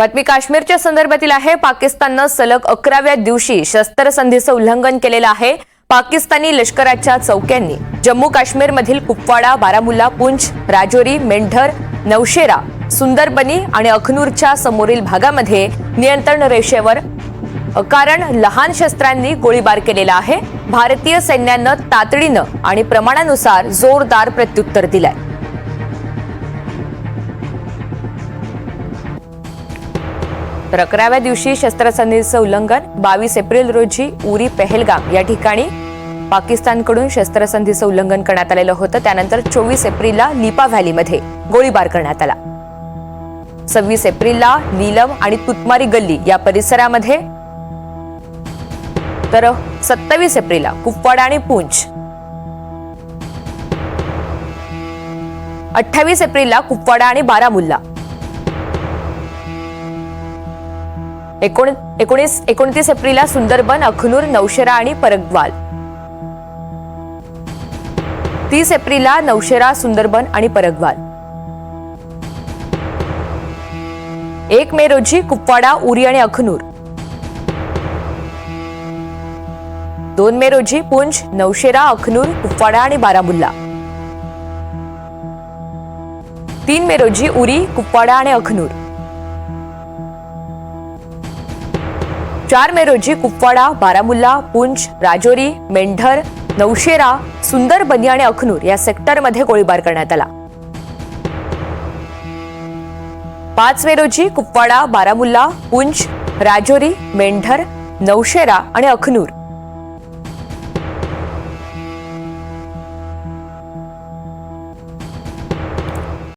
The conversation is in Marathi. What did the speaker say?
बातमी काश्मीरच्या संदर्भातील आहे। पाकिस्तानने सलग 11व्या दिवशी शस्त्रसंधीचं उल्लंघन केलेलं आहे। पाकिस्तानी लष्कराच्या चौक्यांनी जम्मू काश्मीरमधील कुपवाडा, बारामुल्ला, पुंछ, राजौरी, मेंढर, नौशेरा, सुंदरबनी आणि अखनूरच्या समोरील भागामध्ये नियंत्रण रेषेवर कारण लहान शस्त्रांनी गोळीबार केलेला आहे। भारतीय सैन्यानं तातडीनं आणि प्रमाणानुसार जोरदार प्रत्युत्तर दिलंय। तर 11व्या दिवशी शस्त्रसंधीचं उल्लंघन 22 एप्रिल रोजी उरी पहलगाम या ठिकाणी पाकिस्तानकडून शस्त्रसंधीचं उल्लंघन करण्यात आलेलं होतं। त्यानंतर 24 एप्रिलला लिपा व्हॅलीमध्ये गोळीबार करण्यात आला। 26 एप्रिलला नीलम आणि तुतमारी गल्ली या परिसरामध्ये, तर 27 एप्रिलला कुपवाडा आणि पुंछ, 28 एप्रिलला कुपवाडा आणि बारामुल्ला, 29 एप्रिलला सुंदरबन, अखनूर, नौशेरा आणि परगवाल, 30 एप्रिलला नौशेरा, सुंदरबन आणि परगवाल, 1 मे रोजी कुपवाडा, उरी आणि अखनूर, 2 मे रोजी पुंछ, नौशेरा, अखनूर, कुपवाडा आणि बारामुल्ला, 3 मे रोजी उरी, कुपवाडा आणि अखनूर, 4 मे रोजी कुपवाडा, बारामुल्ला, पुंछ, राजौरी, मेंढर, नौशेरा, सुंदरबनी आणि अखनूर या सेक्टरमध्ये गोळीबार करण्यात आला। 5 मे रोजी कुपवाडा, बारामुल्ला, पुंछ, राजौरी, मेंढर, नौशेरा आणि अखनूर